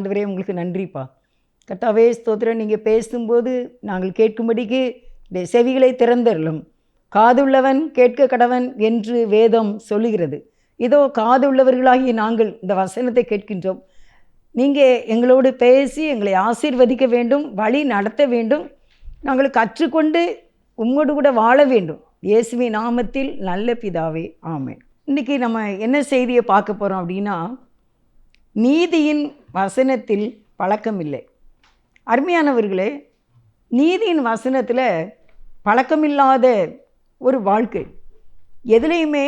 ஆண்டவரே உங்களுக்கு நன்றிப்பா. கர்த்தாவே ஸ்தோத்திரம். நீங்கள் பேசும்போது நாங்கள் கேட்கும்படிக்கு செவிகளை திறந்தருளும். காதுள்ளவன் கேட்க கடவன் என்று வேதம் சொல்லுகிறது. இதோ காதுள்ளவர்களாகி நாங்கள் இந்த வசனத்தை கேட்கின்றோம். நீங்கள் எங்களோடு பேசி எங்களை ஆசீர்வதிக்க வேண்டும், வழி நடத்த வேண்டும். நாங்கள் கற்றுக்கொண்டு உம்மோடு கூட வாழ வேண்டும். இயேசுவின் நாமத்தில் நல்ல பிதாவே, ஆமென். இன்றைக்கி நம்ம என்ன செய்தியை பார்க்க போகிறோம் அப்படின்னா, நீதியின் வசனத்தில் பழக்கம் இல்லை. அருமையானவர்களே, நீதியின் வசனத்தில் பழக்கமில்லாத ஒரு வாழ்க்கை. எதுலேயுமே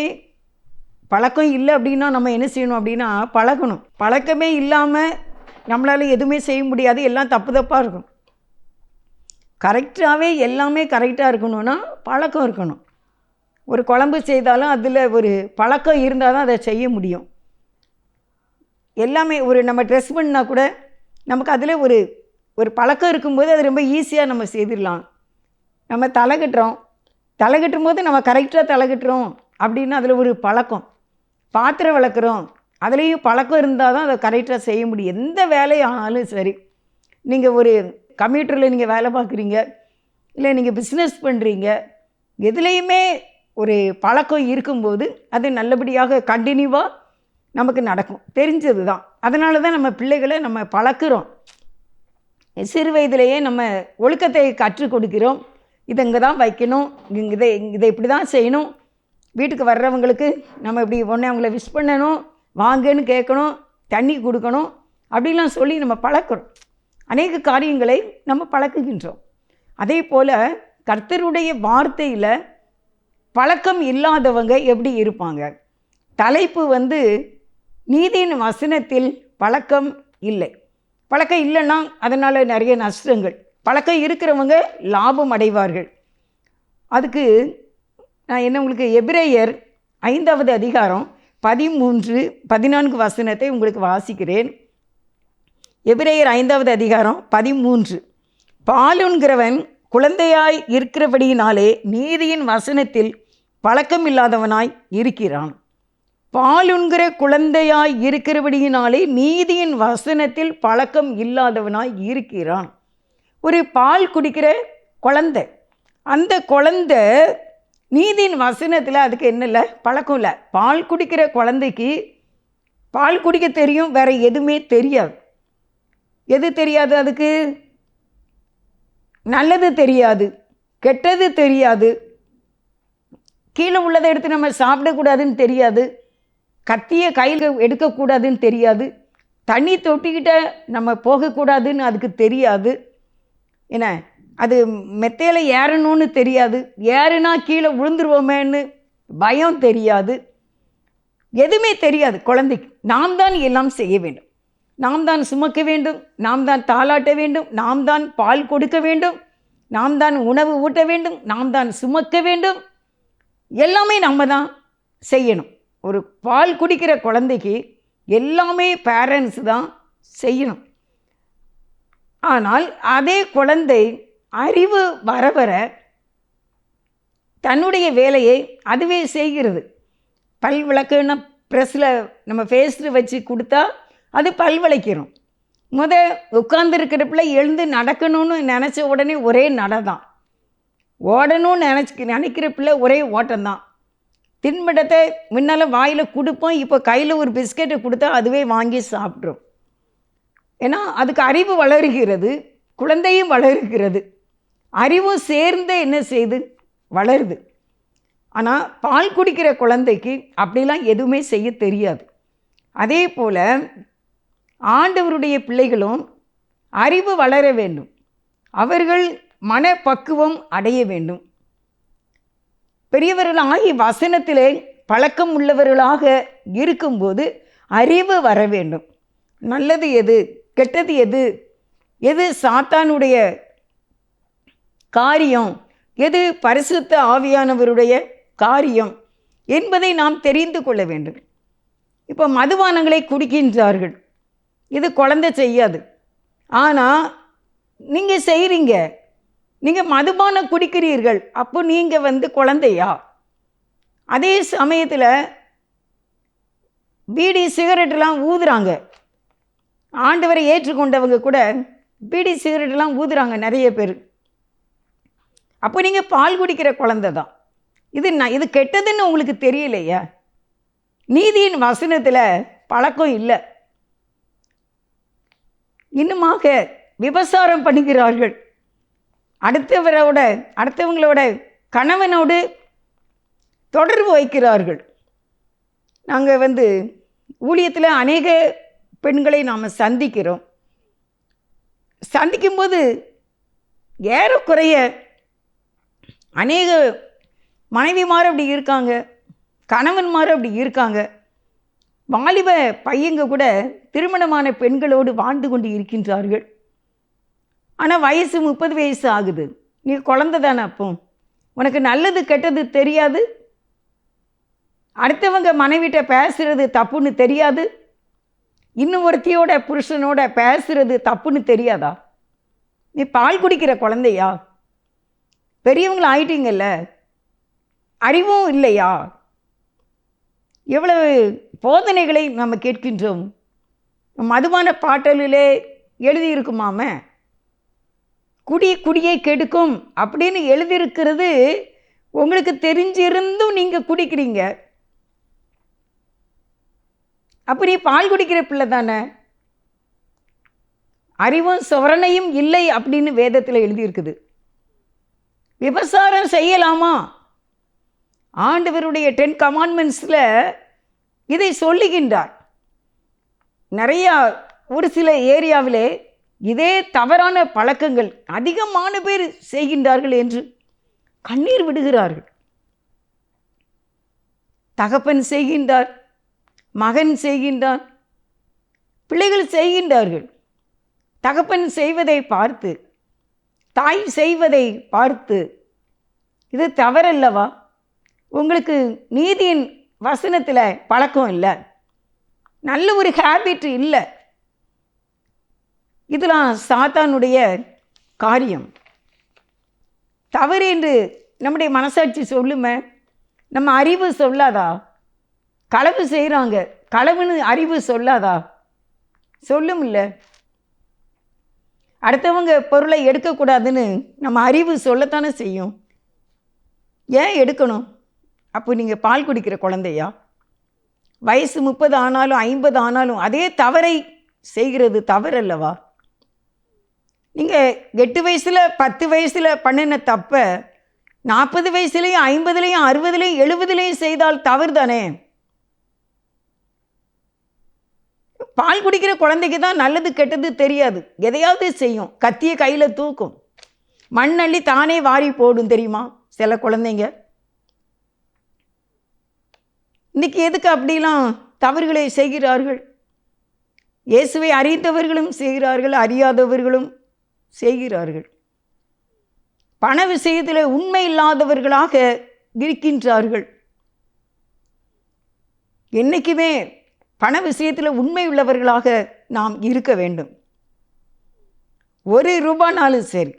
பழக்கம் இல்லை அப்படின்னா நம்ம என்ன செய்யணும் அப்படின்னா பழகணும். பழக்கமே இல்லாமல் நம்மளால் எதுவுமே செய்ய முடியாது. எல்லாம் தப்பு தப்பாக இருக்கும். கரெக்டாகவே எல்லாமே கரெக்டாக இருக்கணும்னா பழக்கம் இருக்கணும். ஒரு குழம்பு செய்தாலும் அதில் ஒரு பழக்கம் இருந்தால் தான் அதை செய்ய முடியும். எல்லாமே ஒரு நம்ம ட்ரெஸ் பண்ணால் கூட நமக்கு அதில் ஒரு பழக்கம் இருக்கும்போது அது ரொம்ப ஈஸியாக நம்ம செய்திடலாம். நம்ம தலை கட்டும் போது நம்ம கரெக்டாக தலை கட்டுறோம் அப்படின்னா அதில் ஒரு பழக்கம். பாத்திரம் விளக்குறோம், அதுலேயும் பழக்கம் இருந்தால் தான் அதை கரெக்டாக செய்ய முடியும். எந்த வேலையானாலும் சரி, நீங்கள் ஒரு கம்ப்யூட்டரில் நீங்கள் வேலை பார்க்குறீங்க, இல்லை நீங்கள் பிஸ்னஸ் பண்ணுறீங்க, எதுலேயுமே ஒரு பழக்கம் இருக்கும்போது அது நல்லபடியாக கண்டினியூவாக நமக்கு நடக்கும். தெரிஞ்சது தான். அதனால தான் நம்ம பிள்ளைகளை நம்ம பழக்கிறோம். சிறு வயதிலேயே நம்ம ஒழுக்கத்தை கற்றுக் கொடுக்கிறோம். இதை இங்கே தான் வைக்கணும், இதை இப்படி தான் செய்யணும். வீட்டுக்கு வர்றவங்களுக்கு நம்ம இப்படி ஒன்று அவங்கள விஷ் பண்ணணும், வாங்கன்னு கேட்கணும், தண்ணி கொடுக்கணும், அப்படிலாம் சொல்லி நம்ம பழக்கிறோம். அநேக காரியங்களை நம்ம பழக்குகின்றோம். அதே போல் கர்த்தருடைய வார்த்தையில் பழக்கம் இல்லாதவங்க எப்படி இருப்பாங்க? தலைப்பு நீதியின் வசனத்தில் பழக்கம் இல்லை. பழக்கம் இல்லைன்னா அதனால் நிறைய நஷ்டங்கள். பழக்கம் இருக்கிறவங்க லாபம் அடைவார்கள். அதுக்கு நான் உங்களுக்கு எபிரேயர் 5வது அதிகாரம் 13, 14 வசனத்தை உங்களுக்கு வாசிக்கிறேன். எபிரேயர் 5வது அதிகாரம் 13. பாலுண்கிறவன் குழந்தையாய் இருக்கிறபடியினாலே நீதியின் வசனத்தில் பழக்கம் இல்லாதவனாய் இருக்கிறான். பாலுண்கிற குழந்தையாய் இருக்கிறபடியினாலே நீதியின் வசனத்தில் பழக்கம் இல்லாதவனாய் இருக்கிறான். ஒரு பால் குடிக்கிற குழந்தை, அந்த குழந்தை நீதியின் வசனத்தில் அதுக்கு என்ன இல்லை, பழக்கம் இல்லை. பால் குடிக்கிற குழந்தைக்கு பால் குடிக்க தெரியும், வேறு எதுவுமே தெரியாது. எது தெரியாது? அதுக்கு நல்லது தெரியாது, கெட்டது தெரியாது, கீழே உள்ளதை எடுத்து நம்ம சாப்பிடக்கூடாதுன்னு தெரியாது, கத்தியை கையில் எடுக்கக்கூடாதுன்னு தெரியாது, தண்ணி தொட்டிக்கிட்ட நம்ம போகக்கூடாதுன்னு அதுக்கு தெரியாது. என்ன, அது மெத்தையில் ஏறணும்னு தெரியாது, ஏறுனா கீழே விழுந்துருவோமேன்னு பயம் தெரியாது, எதுவுமே தெரியாது குழந்தைக்கு. நாம் தான் எல்லாம் செய்ய வேண்டும், நாம் தான் சுமக்க வேண்டும், நாம் தான் தாளாட்ட வேண்டும், நாம் தான் பால் கொடுக்க வேண்டும், நாம் தான் உணவு ஊட்ட வேண்டும், நாம் தான் சுமக்க வேண்டும், எல்லாமே நம்ம தான் செய்யணும். ஒரு பால் குடிக்கிற குழந்தைக்கு எல்லாமே பேரண்ட்ஸ் தான் செய்யணும். ஆனால் அதே குழந்தை அறிவு வர வர தன்னுடைய வேலையை அதுவே செய்கிறது. பல் விளக்குன்னா ப்ரெஸ்ஸில் நம்ம ஃபேஸில் வச்சு கொடுத்தா அது பல் விளக்கிறோம். உட்கார்ந்துருக்கிற பிள்ளை எழுந்து நடக்கணும்னு நினச்ச உடனே ஒரே நடை தான். ஓடணும்னு நினைக்கிற பிள்ளை ஒரே ஓட்டம்தான். தின்பண்டத்தை முன்னால் வாயில் கொடுப்போம், இப்போ கையில் ஒரு பிஸ்கெட்டை கொடுத்தா அதுவே வாங்கி சாப்பிட்றோம். ஏன்னா அதுக்கு அறிவு வளருகிறது, குழந்தையும் வளருகிறது, அறிவும் சேர்ந்து என்ன செய்து வளருது. ஆனால் பால் குடிக்கிற குழந்தைக்கு அப்படிலாம் எதுவுமே செய்ய தெரியாது. அதே போல் ஆண்டவருடைய பிள்ளைகளும் அறிவு வளர வேண்டும், அவர்கள் மனப்பக்குவம் அடைய வேண்டும். பெரியவர்களாகி வசனத்திலே பழக்கம் உள்ளவர்களாக இருக்கும்போது அறிவு வர வேண்டும். நல்லது எது, கெட்டது எது, எது சாத்தானுடைய காரியம், எது பரிசுத்த ஆவியானவருடைய காரியம் என்பதை நாம் தெரிந்து கொள்ள வேண்டும். இப்போ மதுபானங்களை குடிக்கின்றார்கள், இது குழந்தை செய்யாது. ஆனால் நீங்கள் செய்கிறீங்க, நீங்கள் மதுபானம் குடிக்கிறீர்கள், அப்போ நீங்கள் குழந்தையா? அதே சமயத்தில் பீடி சிகரெட்டெலாம் ஊதுறாங்க, ஆண்டவரை ஏற்றுக்கொண்டவங்க கூட பீடி சிகரெட்டெல்லாம் ஊதுறாங்க நிறைய பேர். அப்போ நீங்கள் பால் குடிக்கிற குழந்தை தான். இது கெட்டதுன்னு உங்களுக்கு தெரியலையா? நீதியின் வசனத்தில் பழக்கம் இல்லை. இன்னுமாக விபசாரம் பண்ணுகிறார்கள். அடுத்தவங்களோட கணவனோடு தொடர்பு வைக்கிறார்கள். நாங்கள் ஊழியத்தில் அநேக பெண்களை நாம் சந்திக்கும்போது ஏறக்குறைய அநேக மனைவிமார் அப்படி இருக்காங்க, கணவன்மார் அப்படி இருக்காங்க. வாலிப பையங்க கூட திருமணமான பெண்களோடு வாழ்ந்து கொண்டு இருக்கின்றார்கள். ஆனால் வயசு 30 வயசு ஆகுது. நீ குழந்தை தானே, அப்போ உனக்கு நல்லது கெட்டது தெரியாது, அடுத்தவங்க மனைவிட்ட பேசுகிறது தப்புன்னு தெரியாது, இன்னும் ஒருத்தியோட புருஷனோட பேசுகிறது தப்புன்னு தெரியாதா? நீ பால் குடிக்கிற குழந்தையா? பெரியவங்களை ஆயிட்டீங்கல்ல, அறிவும் இல்லையா? எவ்வளவு போதனைகளை நம்ம கேட்கின்றோம். மதுபான பாட்டலிலே எழுதியிருக்குமாம, குடியை கெடுக்கும் அப்படின்னு எழுதியிருக்கிறது உங்களுக்கு தெரிஞ்சிருந்தும் நீங்கள் குடிக்கிறீங்க. அப்படி பால் குடிக்கிற பிள்ளை தானே. அறிவும் சுவரணையும் இல்லை அப்படின்னு வேதத்தில் எழுதியிருக்குது. விபசாரம் செய்யலாமா? ஆண்டவருடைய 10 கமாண்ட்மெண்ட்ஸில் இதை சொல்லுகின்றார். நிறையா ஒரு சில ஏரியாவிலே இதே தவறான பழக்கங்கள் அதிகமான பேர் செய்கின்றார்கள் என்று கண்ணீர் விடுகிறார்கள். தகப்பன் செய்கின்றார், மகன் செய்கின்றான், பிள்ளைகள் செய்கின்றார்கள். தகப்பன் செய்வதை பார்த்து, தாய் செய்வதை பார்த்து இது தவறல்லவா? உங்களுக்கு நீதியின் வசனத்தில் பழக்கம் இல்லை, நல்ல ஒரு ஹேபிட் இல்லை. இதெல்லாம் சாத்தானுடைய காரியம். தவறு என்று நம்முடைய மனசாட்சி சொல்லுமே, நம்ம அறிவு சொல்லாதா? களவு செய்கிறாங்க, களவுன்னு அறிவு சொல்லாதா? சொல்லும் இல்லை. அடுத்தவங்க பொருளை எடுக்கக்கூடாதுன்னு நம்ம அறிவு சொல்லத்தானே செய்யும். ஏன் எடுக்கணும்? அப்போ நீங்கள் பால் குடிக்கிற குழந்தையா? வயசு 30 ஆனாலும் 50 ஆனாலும் அதே தவறை செய்கிறது தவறல்லவா? நீங்கள் 8 வயசில் 10 வயசில் பண்ணின தப்பை 40 வயசுலேயும் 50லேயும் 60லேயும் 70லேயும் செய்தால் தவறு தானே. பால் குடிக்கிற குழந்தைக்கு தான் நல்லது கெட்டது தெரியாது, எதையாவது செய்யும், கத்தியை கையில் தூக்கும், மண்ணள்ளி தானே வாரி போடும். தெரியுமா சில குழந்தைங்க? இன்றைக்கி எதுக்கு அப்படிலாம் தவறுகளை செய்கிறார்கள்? இயேசுவை அறிந்தவர்களும் செய்கிறார்கள், அறியாதவர்களும் செய்கிறார்கள். பண விஷயத்தில் உண்மை இல்லாதவர்களாக இருக்கின்றார்கள். என்றைக்குமே பண விஷயத்தில் உண்மை உள்ளவர்களாக நாம் இருக்க வேண்டும். ₹1 சரி,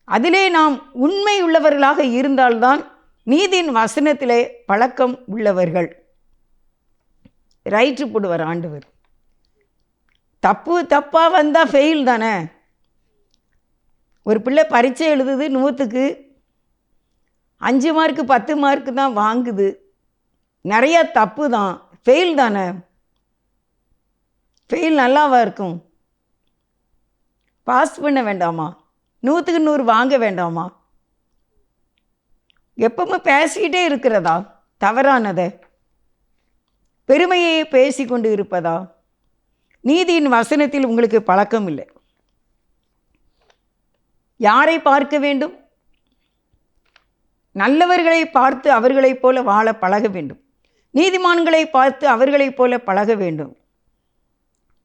அதிலே நாம் உண்மை உள்ளவர்களாக இருந்தால்தான் நீதியின் வசனத்திலே பழக்கம் உள்ளவர்கள். ரைட்டு போடுவார் ஆண்டவர். தப்பாக வந்தால் ஃபெயில் தானே. ஒரு பிள்ளை பரீட்சை எழுதுது, 100க்கு 5 மார்க்கு 10 மார்க்கு தான் வாங்குது, நிறையா தப்பு தான், ஃபெயில் தானே. ஃபெயில் நல்லாவா இருக்கும்? பாஸ் பண்ண வேண்டாமா? 100க்கு 100 வாங்க வேண்டாமா? எப்பவுமே பேசிக்கிட்டே இருக்கிறதா? தவறானதை பெருமையை பேசி கொண்டு இருப்பதா? நீதியின் வசனத்தில் உங்களுக்கு பழக்கம் இல்லை. யாரை பார்க்க வேண்டும்? நல்லவர்களை பார்த்து அவர்களைப் போல வாழ பழக வேண்டும். நீதிமான்களை பார்த்து அவர்களைப் போல பழக வேண்டும்.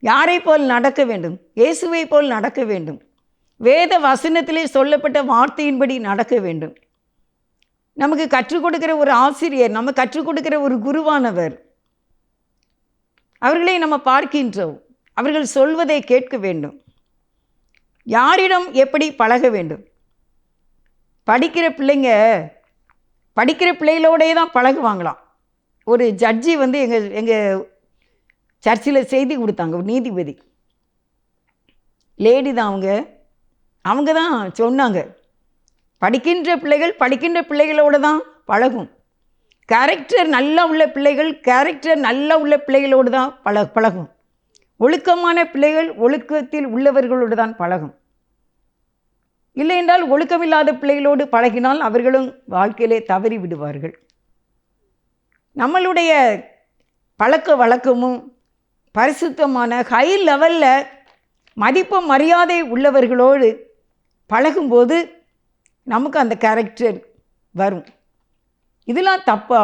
யாரை போல் நடக்க வேண்டும்? இயேசுவை போல் நடக்க வேண்டும். வேத வசனத்திலே சொல்லப்பட்ட வார்த்தையின்படி நடக்க வேண்டும். நமக்கு கற்றுக் கொடுக்கிற ஒரு ஆசிரியர், நம்ம கற்றுக் கொடுக்கிற ஒரு குருவானவர், அவர்களை நம்ம பார்க்கின்றோம். அவர்கள் சொல்வதை கேட்க வேண்டும். யாரிடம் எப்படி பழக வேண்டும்? படிக்கிற பிள்ளைகளோடே தான் பழகுவாங்களாம். ஒரு ஜட்ஜி எங்கள் சர்ச்சில் செய்தி கொடுத்தாங்க, ஒரு நீதிபதி. லேடி தான் அவங்க தான் சொன்னாங்க, படிக்கின்ற பிள்ளைகளோடு தான் பழகும். கேரக்டர் நல்லா உள்ள பிள்ளைகளோடு தான் பழகும். ஒழுக்கமான பிள்ளைகள் ஒழுக்கத்தில் உள்ளவர்களோடு தான் பழகும். இல்லை என்றால் ஒழுக்கமில்லாத பிள்ளைகளோடு பழகினால் அவர்களும் வாழ்க்கையிலே தவறி விடுவார்கள். நம்மளுடைய பழக்க வழக்கமும் பரிசுத்தமான ஹை லெவலில் மதிப்பு மரியாதை உள்ளவர்களோடு பழகும்போது நமக்கு அந்த கேரக்டர் வரும். இதெல்லாம் தப்பா,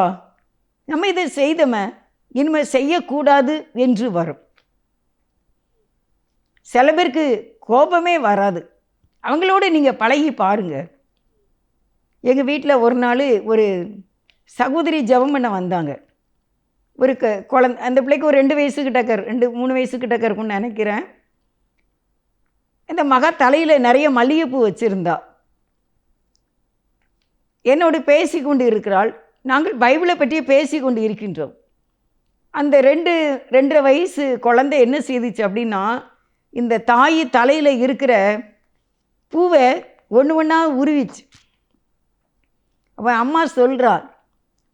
நம்ம இதை செய்தோமே இனிமேல் செய்யக்கூடாது என்று வரும். சில பேருக்கு கோபமே வராது. அவங்களோட நீங்கள் பழகி பாருங்கள். எங்கள் வீட்டில் ஒரு நாள் ஒரு சகோதரி ஜெபம் பண்ண வந்தாங்க. ஒரு குழந்தை, அந்த பிள்ளைக்கு ஒரு 2 வயசுக்கிட்ட 2-3 வயசுக்கிட்ட இருக்கும்னு நினைக்கிறேன். இந்த மகா தலையில் நிறைய மல்லிகைப்பூ வச்சுருந்தா. என்னோடு பேசி கொண்டு இருக்கிறாள். நாங்கள் பைபிளை பற்றி பேசி கொண்டு இருக்கின்றோம். அந்த 2-2.5 வயசு குழந்தை என்ன செய்துச்சு அப்படின்னா, இந்த தாய் தலையில் இருக்கிற பூவை ஒன்று ஒன்றா உருவிச்சு. அவன் அம்மா சொல்கிறாள்,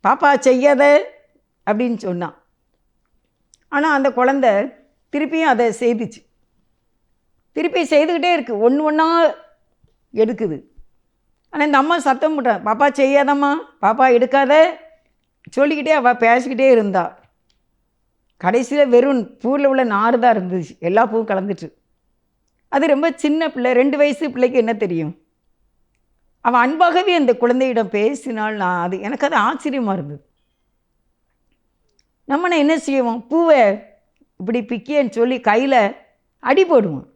பாப்பா செய்யாத அப்படின்னு சொன்னான். ஆனால் அந்த குழந்தை திருப்பியும் அதை செய்துச்சு. திருப்பி செய்துக்கிட்டே இருக்குது, ஒன்று ஒன்றா எடுக்குது. ஆனால் இந்த அம்மா சத்தம் போட்டான், பாப்பா செய்யாதம்மா, பாப்பா எடுக்காத சொல்லிக்கிட்டே அவள் பேசிக்கிட்டே இருந்தா. கடைசியில் வெறும் பூவில் உள்ள நார் தான் இருந்துச்சு, எல்லா பூவும் கலந்துட்டு. அது ரொம்ப சின்ன பிள்ளை, 2 வயசு பிள்ளைக்கு என்ன தெரியும். அவன் அன்பாகவே அந்த குழந்தையிடம் பேசினாள். எனக்கு அது ஆச்சரியமாக இருந்தது. நம்மனை என்ன செய்வோம், பூவை இப்படி பிக்கியன்னு சொல்லி கையில் அடி போடுவோம்,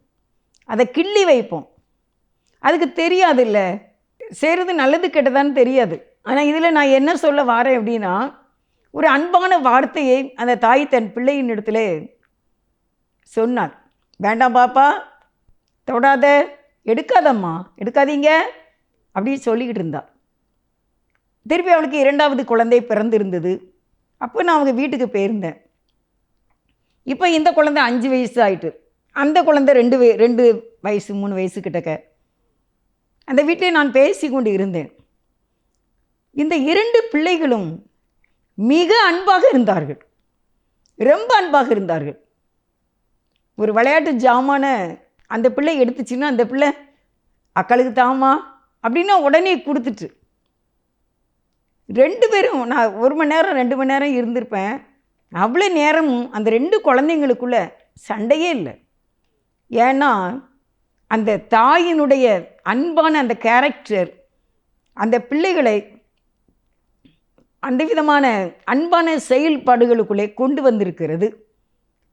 அதை கிள்ளி வைப்போம். அதுக்கு தெரியாது இல்லை செய்கிறது நல்லது கெட்டதான்னு தெரியாது. ஆனால் இதில் நான் என்ன சொல்ல வரேன் அப்படின்னா, ஒரு அன்பான வார்த்தையை அந்த தாய் தன் பிள்ளையின் இடத்துல சொன்னாள். வேண்டாம் பாப்பா, தொடாத, எடுக்காதம்மா, எடுக்காதீங்க அப்படின்னு சொல்லிக்கிட்டு இருந்தா. திருப்பி அவளுக்கு 2வது குழந்தை பிறந்திருந்தது. அப்போ நான் அவங்க வீட்டுக்கு போயிருந்தேன். இப்போ இந்த குழந்தை 5 வயசு ஆயிட்டு, அந்த குழந்தை 2 வயசு 3 வயசு கிட்டக்க. அந்த வீட்டிலே நான் பேசி கொண்டு இருந்தேன். இந்த 2 பிள்ளைகளும் மிக அன்பாக இருந்தார்கள், ரொம்ப அன்பாக இருந்தார்கள். ஒரு விளையாட்டு ஜாமான அந்த பிள்ளை எடுத்துச்சுன்னா அந்த பிள்ளை அக்களுக்கு தாமா அப்படின்னா உடனே கொடுத்துட்டு 2 பேரும், நான் 1 மணி நேரம் 2 மணி நேரம் இருந்திருப்பேன். அவ்வளோ நேரமும் அந்த 2 குழந்தைங்களுக்குள்ள சண்டையே இல்லை. ஏன்னா அந்த தாயினுடைய அன்பான அந்த கேரக்டர் அந்த பிள்ளைகளை அந்த விதமான அன்பான செயல்பாடுகளுக்குள்ளே கொண்டு வந்திருக்கிறது.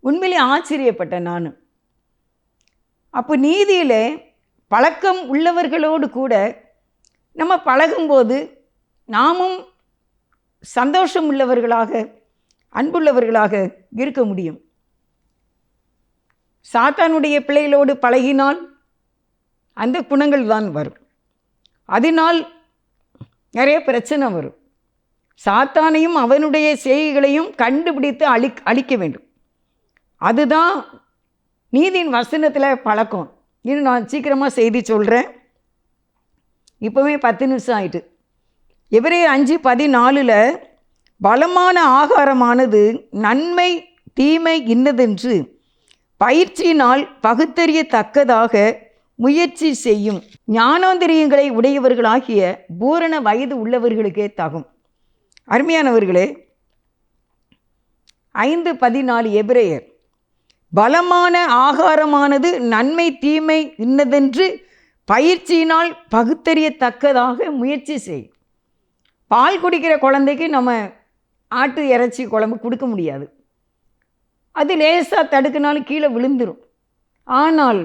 உண்மையிலே ஆச்சரியப்பட்டேன் நான். அப்போ நீதியில் பழக்கம் உள்ளவர்களோடு கூட நம்ம பழகும்போது நாமும் சந்தோஷம் உள்ளவர்களாக அன்புள்ளவர்களாக இருக்க முடியும். சாத்தானுடைய பிள்ளைகளோடு பழகினால் அந்த குணங்கள் தான் வரும். அதனால் நிறைய பிரச்சனை வரும். சாத்தானையும் அவனுடைய செய்கைகளையும் கண்டுபிடித்து அழிக்க வேண்டும். அதுதான் நீதியின் வசனத்தில் பழக்கம். இன்னும் நான் சீக்கிரமாக செய்தி சொல்கிறேன். இப்போவே 10 நிமிஷம் ஆயிட்டு. எபிரேயர் 5:14 பலமான ஆகாரமானது நன்மை தீமை இன்னதென்று பயிற்சியினால் பகுத்தறியத்தக்கதாக முயற்சி செய்யும் ஞானோந்திரியங்களை உடையவர்களாகிய பூரண வயது உள்ளவர்களுக்கே தகும். அருமையானவர்களே, 5:14 எபிரேயர் பலமான ஆகாரமானது நன்மை தீமை இன்னதென்று பயிற்சியினால் பகுத்தறியத்தக்கதாக முயற்சி செய். பால் குடிக்கிற குழந்தைக்கு நம்ம ஆட்டு இறைச்சி குழம்பு கொடுக்க முடியாது. அது லேசாக தடுக்கினாலும் கீழே விழுந்துடும். ஆனால்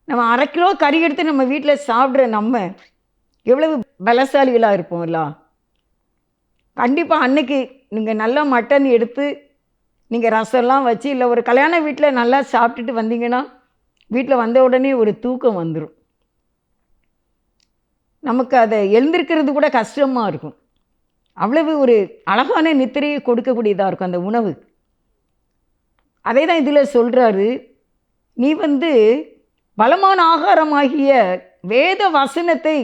நம்ம 1/2 கிலோ கறி எடுத்து நம்ம வீட்டில் சாப்பிட்ற நம்ம எவ்வளவு பலசாலிகளாக இருப்போம்ல. கண்டிப்பாக அன்னைக்கு நீங்கள் நல்லா மட்டன் எடுத்து நீங்கள் ரசம்லாம் வச்சு இல்லை ஒரு கல்யாண வீட்டில் நல்லா சாப்பிட்டுட்டு வந்தீங்கன்னா வீட்டில் வந்த உடனே ஒரு தூக்கம் வந்துடும். நமக்கு அதை எழுந்திருக்கிறது கூட கஷ்டமாக இருக்கும். அவ்வளவு ஒரு அழகான நித்திரையை கொடுக்கக்கூடியதாக இருக்கும் அந்த உணவு. அதே தான் இதில் சொல்கிறாரு, நீ பலமான ஆகாரமாகிய வேத வசனத்தை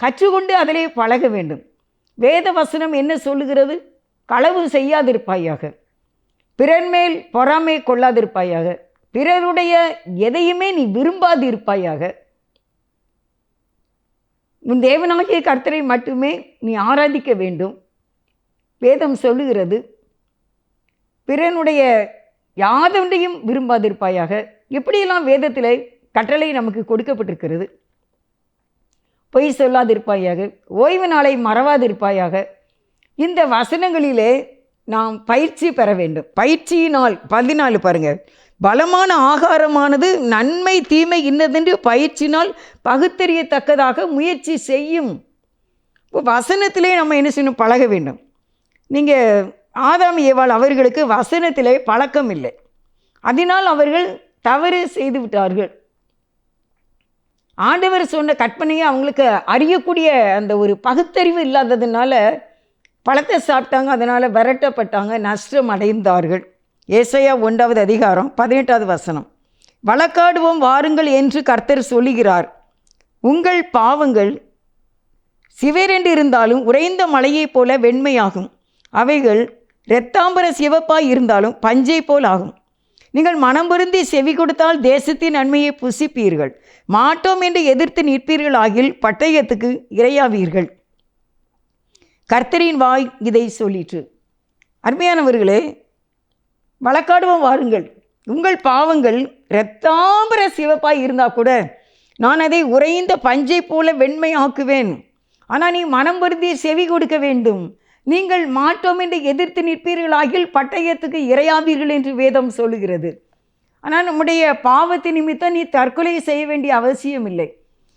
கற்றுக்கொண்டு அதிலே பழக வேண்டும். வேத வசனம் என்ன சொல்லுகிறது? களவு செய்யாதிருப்பாயாக, பிறர் மேல் பொறாமை கொள்ளாதிருப்பாயாக, பிறருடைய எதையுமே நீ விரும்பாதிருப்பாயாக, உன் தேவனாகிய கர்த்தரை மட்டுமே நீ ஆராதிக்க வேண்டும். வேதம் சொல்லுகிறது பிறனுடைய யாதொன்றையும் விரும்பாதிருப்பாயாக. எப்படியெல்லாம் வேதத்தில் கட்டளை நமக்கு கொடுக்கப்பட்டிருக்கிறது. பொய் சொல்லாதிருப்பாயாக, ஓய்வு நாளை மறவாதிருப்பாயாக. இந்த வசனங்களிலே நாம் பயிற்சி பெற வேண்டும். பயிற்சியினால் 14 பாருங்க, பலமான ஆகாரமானது நன்மை தீமை இன்னதென்று பயிற்சினால் பகுத்தறியத்தக்கதாக முயற்சி செய்யும். இப்போ வசனத்திலே நம்ம என்ன செய்யணும்? பழக வேண்டும். நீங்கள் ஆதாம் ஏவாள் அவர்களுக்கு வசனத்திலே பழக்கம் இல்லை, அதனால் அவர்கள் தவறு செய்து விட்டார்கள். ஆண்டவர் சொன்ன கற்பனையை அவங்களுக்கு அறியக்கூடிய அந்த ஒரு பகுத்தறிவு இல்லாததுனால பழத்தை சாப்பிட்டாங்க, அதனால் விரட்டப்பட்டாங்க, நஷ்டம் அடைந்தார்கள். ஏசாயா 1வது அதிகாரம் 18வது வசனம், வழக்காடுவோம் வாருங்கள் என்று கர்த்தர் சொல்லுகிறார். உங்கள் பாவங்கள் சிவரென்று இருந்தாலும் உறைந்த மலையைப் போல வெண்மையாகும், அவைகள் இரத்தாம்பர சிவப்பாய் இருந்தாலும் பஞ்சை போல் ஆகும். நீங்கள் மனம் பொருந்தி செவி கொடுத்தால் தேசத்தின் நன்மையை புசிப்பீர்கள், மாட்டோம் என்று எதிர்த்து நிற்பீர்கள் ஆகில் பட்டயத்துக்கு இரையாவீர்கள். கர்த்தரின் வாய் இதை சொல்லிற்று. அருமையானவர்களே, வழக்காடுவோம் வாருங்கள். உங்கள் பாவங்கள் இரத்தாம்பர சிவப்பாய் இருந்தால் கூட நான் அதை உறைந்த பஞ்சை போல வெண்மையாக்குவேன். ஆனால் நீ மனம் வருந்தி செவி கொடுக்க வேண்டும். நீங்கள் மாட்டோம் என்று எதிர்த்து நிற்பீர்களாகில் பட்டயத்துக்கு இரையாவீர்கள் என்று வேதம் சொல்லுகிறது. ஆனால் நம்முடைய பாவத்தின் நிமித்தம் நீ தற்கொலை செய்ய வேண்டிய அவசியம் இல்லை.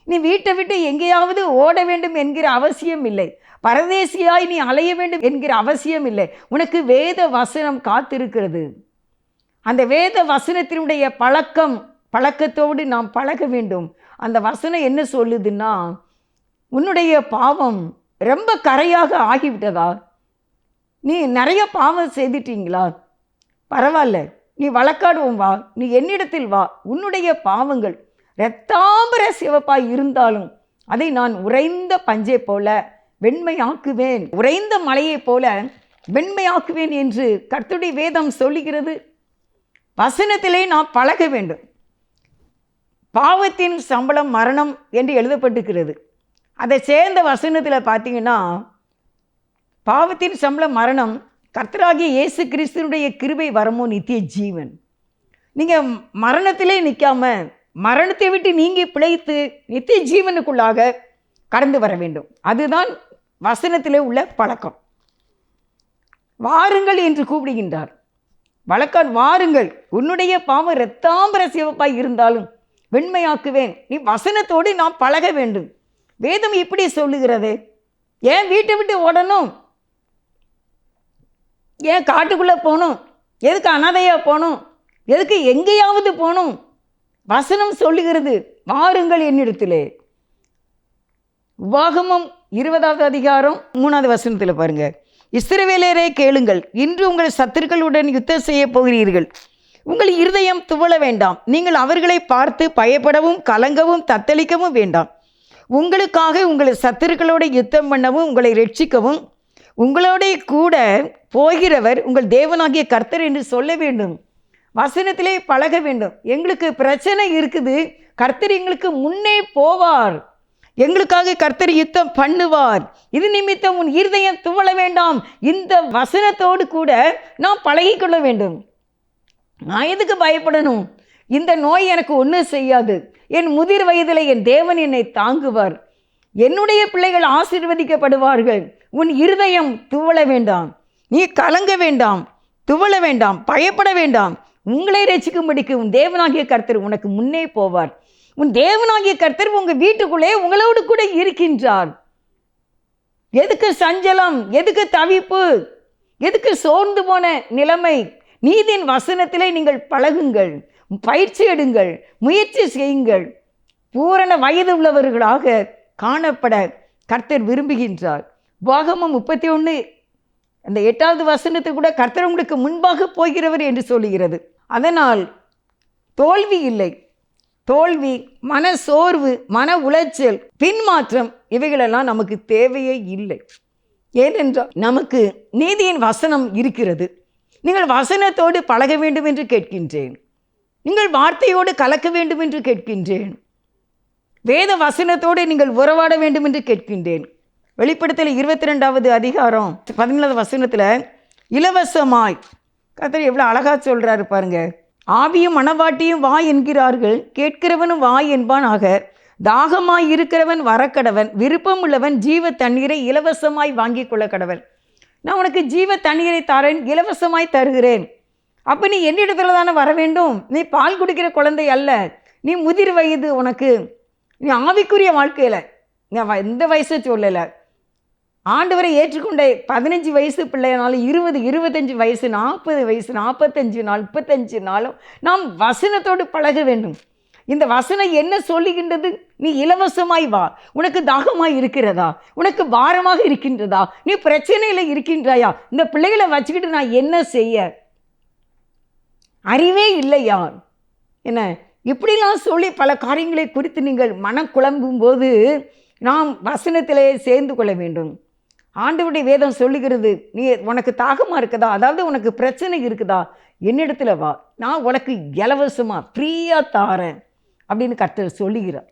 நீ வீட்டை விட்டு எங்கேயாவது ஓட வேண்டும் என்கிற அவசியம் இல்லை. பரதேசியாய் நீ அலைய வேண்டும் என்கிற அவசியம் இல்லை. உனக்கு வேத வசனம் காத்திருக்கிறது. அந்த வேத வசனத்தினுடைய பழக்கத்தோடு நாம் பழக வேண்டும். அந்த வசனம் என்ன சொல்லுதுன்னா, உன்னுடைய பாவம் ரொம்ப கரையாக ஆகிவிட்டதா? நீ நிறைய பாவம் செய்துட்டீங்களா? பரவாயில்ல, நீ வழக்காடுவோம் வா, நீ என்னிடத்தில் வா. உன்னுடைய பாவங்கள் இரத்தாம்பர சிவப்பாய் இருந்தாலும் அதை நான் உறைந்த பஞ்சை போல வெண்மையாக்குவேன், உறைந்த மலையைப் போல வெண்மையாக்குவேன் என்று கர்த்தருடைய வேதம் சொல்லுகிறது. வசனத்திலே நாம் பழக வேண்டும். பாவத்தின் சம்பளம் மரணம் என்று எழுதப்பட்டிருக்கிறது. அதை சேர்ந்த வசனத்தில் பார்த்தீங்கன்னா, பாவத்தின் சம்பளம் மரணம், கர்த்தராகிய இயேசு கிறிஸ்துனுடைய கிருபை வரமோ நித்திய ஜீவன். நீங்கள் மரணத்திலே நிற்காம மரணத்தை விட்டு நீங்கி பிழைத்து நித்திய ஜீவனுக்குள்ளாக கடந்து வர வேண்டும். அதுதான் வசனத்திலே உள்ள பழக்கம். வாருங்கள் என்று கூப்பிடுகின்றார். வழக்கால் வாருங்கள், உன்னுடைய பாவம் இரத்தாம்பர சிவப்பாய் இருந்தாலும் வெண்மையாக்குவேன். நீ வசனத்தோடு நாம் பழக வேண்டும். வேதம் இப்படி சொல்லுகிறது. ஏன் வீட்டை விட்டு ஓடணும்? ஏன் காட்டுக்குள்ளே போகணும்? எதுக்கு அனாதையாக போகணும்? எதுக்கு எங்கேயாவது போகணும்? வசனம் சொல்லுகிறது, வாருங்கள் என்னிடத்திலே. உபாகமம் 20வது அதிகாரம் 3வது வசனத்தில் பாருங்க, இஸ்ரவேலரே கேளுங்கள், இன்று உங்கள் சத்துருக்களுடன் யுத்தம் செய்ய போகிறீர்கள். உங்கள் இருதயம் துவள வேண்டாம். நீங்கள் அவர்களை பார்த்து பயப்படவும் கலங்கவும் தத்தளிக்கவும் வேண்டாம். உங்களுக்காக உங்கள் சத்துருக்களோடு யுத்தம் பண்ணவும் உங்களை ரட்சிக்கவும் உங்களோட கூட போகிறவர் உங்கள் தேவனாகிய கர்த்தர் என்று சொல்ல வேண்டும். வசனத்திலே பழக வேண்டும். எங்களுக்கு பிரச்சனை இருக்குது, கர்த்தர் எங்களுக்கு முன்னே போவார், எங்களுக்காக கர்த்தர் யுத்தம் பண்ணுவார். இது நிமித்தம் உன் இருதயம் துவள வேண்டாம். இந்த வசனத்தோடு கூட நாம் பழகிக்கொள்ள வேண்டும். நான் எதுக்கு பயப்படணும்? இந்த நோய் எனக்கு ஒன்றும் செய்யாது. என் முதிர் வயதில் என் தேவன் என்னை தாங்குவார். என்னுடைய பிள்ளைகள் ஆசீர்வதிக்கப்படுவார்கள். உன் இருதயம் துவள வேண்டாம், நீ கலங்க வேண்டாம், துவள வேண்டாம், பயப்பட வேண்டாம். உங்களை ரட்சிக்கும்படிக்கு உன் தேவனாகிய கர்த்தர் உனக்கு முன்னே போவார். உன் தேவனாகிய கர்த்தர் உங்கள் வீட்டுக்குள்ளே உங்களோடு கூட இருக்கின்றார். எதுக்கு சஞ்சலம்? எதுக்கு தவிப்பு? எதுக்கு சோர்ந்து போன நிலைமை? நீதியின் வசனத்திலே நீங்கள் பழகுங்கள், பயிற்சி எடுங்கள், முயற்சி செய்யுங்கள். பூரண வயது உள்ளவர்களாக காணப்பட கர்த்தர் விரும்புகின்றார். உபாகமம் 31 அந்த 8வது வசனத்தை கூட கர்த்தர் உங்களுக்கு முன்பாக போகிறவர் என்று சொல்லுகிறது. அதனால் தோல்வி இல்லை. தோல்வி, மன சோர்வு, மன உளைச்சல், பின்மாற்றம் இவைகளெல்லாம் நமக்கு தேவையே இல்லை. ஏனென்றால் நமக்கு நீதியின் வசனம் இருக்கிறது. நீங்கள் வசனத்தோடு பழக வேண்டும் என்று கேட்கின்றேன். நீங்கள் வார்த்தையோடு கலக்க வேண்டும் என்று கேட்கின்றேன். வேத வசனத்தோடு நீங்கள் உறவாட வேண்டும் என்று கேட்கின்றேன். வெளிப்படுத்தல் 22வது அதிகாரம் 17வது வசனத்தில் இலவசமாய் கர்த்தர் எவ்வளோ அழகா சொல்றாரு பாருங்க. ஆவியும் மனவாட்டியும் வா என்கிறார்கள், கேட்கிறவனும் வா என்பானாக. தாகமாய் இருக்கிறவன் வரக்கடவன், விருப்பம் உள்ளவன் ஜீவ தண்ணீரை இலவசமாய் வாங்கி கொள்ள கடவன். நான் உனக்கு ஜீவ தண்ணீரை தரேன், இலவசமாய் தருகிறேன். அப்போ நீ என்னிடத்துல தானே வர வேண்டும். நீ பால் குடிக்கிற குழந்தை அல்ல, நீ முதிர் வயது. உனக்கு நீ ஆவிக்குரிய வாழ்க்கையில் நான் எந்த வயசை சொல்லலை. ஆண்டவரை ஏற்றுக்கொண்ட 15 வயசு பிள்ளைனாலும் 20, 25 வயசு, 40 வயசு, 45 நாள், 35 நாளும் நாம் வசனத்தோடு பழக வேண்டும். இந்த வசனம் என்ன சொல்லுகின்றது? நீ இலவசமாய் வா. உனக்கு தாகமாய் இருக்கிறதா? உனக்கு பாரமாக இருக்கின்றதா? நீ பிரச்சனையில் இருக்கின்றாயா? இந்த பிள்ளைகளை வச்சுக்கிட்டு நான் என்ன செய்ய? அறிவே இல்லையா? என்ன இப்படிலாம் சொல்லி பல காரியங்களை குறித்து நீங்கள் மனம் குழம்பும் போது நாம் வசனத்திலே சேர்ந்து கொள்ள வேண்டும். ஆண்டவருடைய வேதம் சொல்லுகிறது, நீ உனக்கு தாகமாக இருக்குதா, அதாவது உனக்கு பிரச்சனை இருக்குதா, என்னிடத்துல வா, நான் உனக்கு இலவசமாக ஃப்ரீயாக தாரேன் அப்படின்னு கர்த்தர் சொல்லுகிறார்.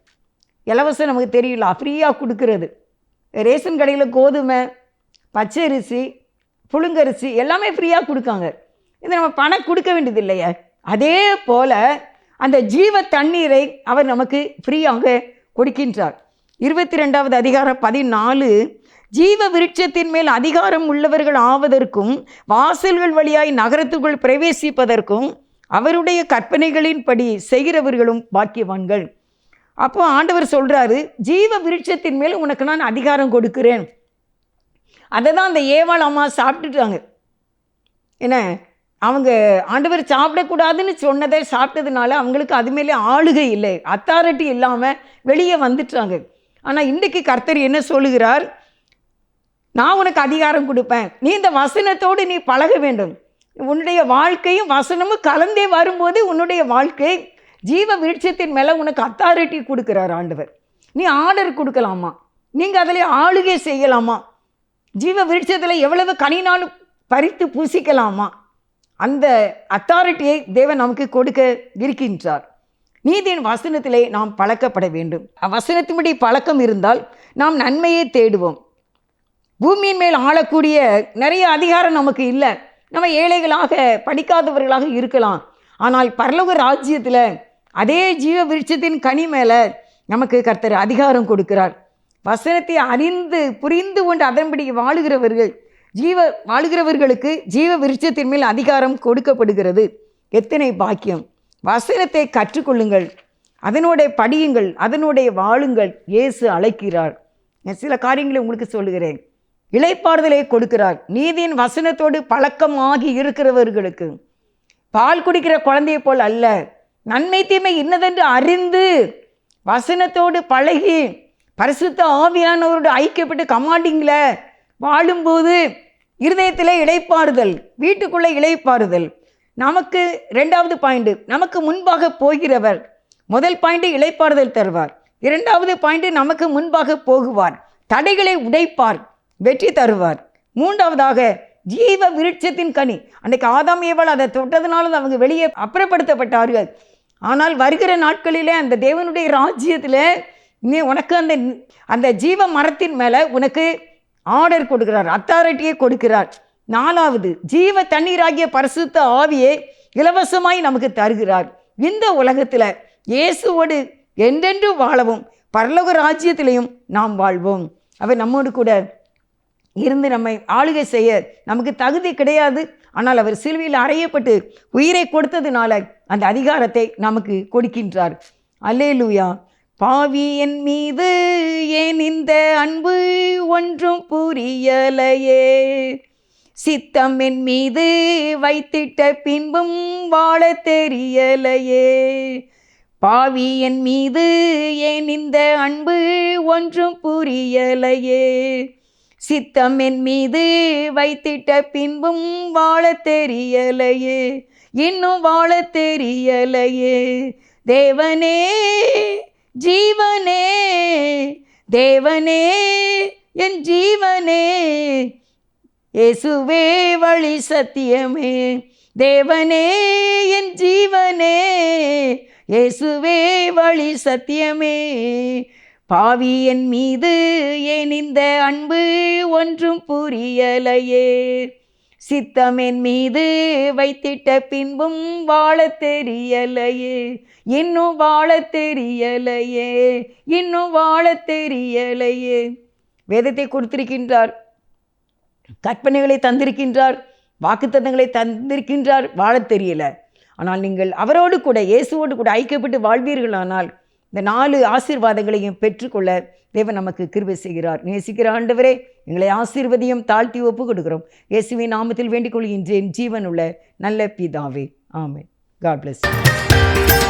இலவசம் நமக்கு தெரியல, ஃப்ரீயாக கொடுக்கறது. ரேஷன் கடையில் கோதுமை, பச்சரிசி, புழுங்கரிசி எல்லாமே ஃப்ரீயாக கொடுக்காங்க. இதை நம்ம பணம் கொடுக்க வேண்டியது இல்லையே. அதே போல் அந்த ஜீவ தண்ணீரை அவர் நமக்கு ஃப்ரீயாக கொடுக்கின்றார். 22வது அதிகாரம் 14 ஜீவ விருட்சத்தின் மேல் அதிகாரம் உள்ளவர்கள் ஆவதற்கும் வாசல்கள் வழியாய் நகரத்துக்குள் பிரவேசிப்பதற்கும் அவருடைய கற்பனைகளின்படி செய்கிறவர்களும் பாக்கியவான்கள். அப்போ ஆண்டவர் சொல்றாரு, ஜீவ விருட்சத்தின் மேல் உனக்கு நான் அதிகாரம் கொடுக்கிறேன். அதை தான் அந்த ஏவாள் அம்மா சாப்பிட்டுட்டாங்க. என்ன, அவங்க ஆண்டவர் சாப்பிடக்கூடாதுன்னு சொன்னதை சாப்பிட்டதுனால அவங்களுக்கு அது மேலே ஆளுகை இல்லை, அத்தாரிட்டி இல்லாமல் வெளியே வந்துட்டாங்க. ஆனால் இன்றைக்கு கர்த்தர் என்ன சொல்லுகிறார்? நான் உனக்கு அதிகாரம் கொடுப்பேன், நீ இந்த வசனத்தோடு நீ பழக வேண்டும். உன்னுடைய வாழ்க்கையும் வசனமும் கலந்தே வரும்போது உன்னுடைய வாழ்க்கை ஜீவ விருட்சத்தின் மேலே உனக்கு அத்தாரிட்டி கொடுக்குறார் ஆண்டவர். நீ ஆர்டர் கொடுக்கலாமா, நீங்கள் அதில் ஆளுகை செய்யலாமா, ஜீவ விருட்சத்தில் எவ்வளவு கனினாலும் பறித்து பூசிக்கலாமா, அந்த அத்தாரிட்டியை தேவன் நமக்கு கொடுக்க இருக்கின்றார். நீதியின் வசனத்திலே நாம் பழக்கப்பட வேண்டும். வசனத்தின்படி பழக்கம் இருந்தால் நாம் நன்மையை தேடுவோம். பூமியின் மேல் ஆளக்கூடிய நிறைய அதிகாரம் நமக்கு இல்லை. நம்ம ஏழைகளாக படிக்காதவர்களாக இருக்கலாம். ஆனால் பரலோக ராஜ்யத்தில் அதே ஜீவ விருட்சத்தின் கனி மேலே நமக்கு கர்த்தர் அதிகாரம் கொடுக்கிறார். வசனத்தை அறிந்து புரிந்து கொண்டு அதன்படி வாழ்கிறவர்களுக்கு ஜீவ விருட்சத்தின் மேல் அதிகாரம் கொடுக்கப்படுகிறது. எத்தனை பாக்கியம்! வசனத்தை கற்றுக்கொள்ளுங்கள், அதனுடைய படியுங்கள், அதனுடைய வாழுங்கள். இயேசு அழைக்கிறார். சில காரியங்களை உங்களுக்கு சொல்லுகிறேன். இளைப்பாறுதலை கொடுக்கிறார். நீதியின் வசனத்தோடு பழக்கமாகி இருக்கிறவர்களுக்கு பால் குடிக்கிற குழந்தையை போல் அல்ல, நன்மை தீமை இன்னதென்று அறிந்து வசனத்தோடு பழகி பரிசுத்த ஆவியானவரோடு ஐக்கியப்பட்டு கமாண்டிங்கில் வாழும்போது இருதயத்தில் இளைப்பாறுதல், வீட்டுக்குள்ளே இளைப்பாறுதல். நமக்கு 2வது பாயிண்ட், நமக்கு முன்பாக போகிறவர். முதல் பாயிண்ட் இளைப்பாறுதல் தருவார். 2வது பாயிண்ட் நமக்கு முன்பாக போகுவார், தடைகளை உடைப்பார், வெற்றி தருவார். 3வதாக ஜீவ விருட்சத்தின் கனி. அன்றைக்கு ஆதாம் ஏவாள் அதை தொட்டதுனால அவங்க வெளியே அப்புறப்படுத்தப்பட்டார்கள். ஆனால் வருகிற நாட்களிலே அந்த தேவனுடைய ராஜ்யத்தில் நீ உனக்கு அந்த ஜீவ மரத்தின் மேலே உனக்கு ஆர்டர் கொடுக்கிறார், அத்தாரிட்டியை கொடுக்கிறார். 4வது ஜீவ தண்ணீராகிய பரிசுத்த ஆவியை இலவசமாய் நமக்கு தருகிறார். இந்த உலகத்தில் இயேசுவோடு என்றென்று வாழவும் பரலோக ராஜ்யத்திலையும் நாம் வாழ்வோம். அவர் நம்மோடு கூட இருந்து நம்மை ஆளுகை செய்ய நமக்கு தகுதி கிடையாது. ஆனால் அவர் சிலுவையில் அறையப்பட்டு உயிரை கொடுத்ததுனால அந்த அதிகாரத்தை நமக்கு கொடுக்கின்றார். அல்லேலூயா. பாவி என் மீது ஏன் இந்த அன்பு ஒன்றும் புரியலையே, சித்தம் என் மீது வைத்திட்ட பின்பும் வாழ தெரியலையே. பாவி என் மீது ஏன் இந்த அன்பு ஒன்றும் புரியலையே, சித்தம் என் மீது வைத்திட்ட பின்பும் வாழ தெரியலையே, இன்னும் வாழ தெரியலையே. தேவனே ஜீவனே, தேவனே என் ஜீவனே, இயேசுவே வழி சத்தியமே, தேவனே என் ஜீவனே, இயேசுவே வழி சத்தியமே. பாவி என் மீது ஏன் இந்த அன்பு ஒன்றும் புரியலையே, சித்தம் என் மீது வைத்திட்ட பின்பும் வாழ தெரியலையே, இன்னும் வாழ தெரியலையே, இன்னும் வாழ தெரியலையே. வேதத்தை கொடுத்திருக்கின்றார், கற்பனைகளை தந்திருக்கின்றார், வாக்குத்தத்தங்களை தந்திருக்கின்றார், வாழ தெரியல. ஆனால் நீங்கள் அவரோடு கூட, இயேசுவோடு கூட ஐக்கியப்பட்டு வாழ்வீர்களானால் இந்த 4 ஆசீர்வாதங்களையும் பெற்றுக்கொள்ள தேவன் நமக்கு கிருபை செய்கிறார். நேசிக்கிற ஆண்டவரே, எங்களை ஆசீர்வதியும், தாழ்த்தி ஒப்பு கொடுக்கிறோம். இயேசுவின் நாமத்தில் வேண்டிக் கொள்கின்றேன், ஜீவனுள்ள நல்ல பிதாவே, ஆமென். God bless you.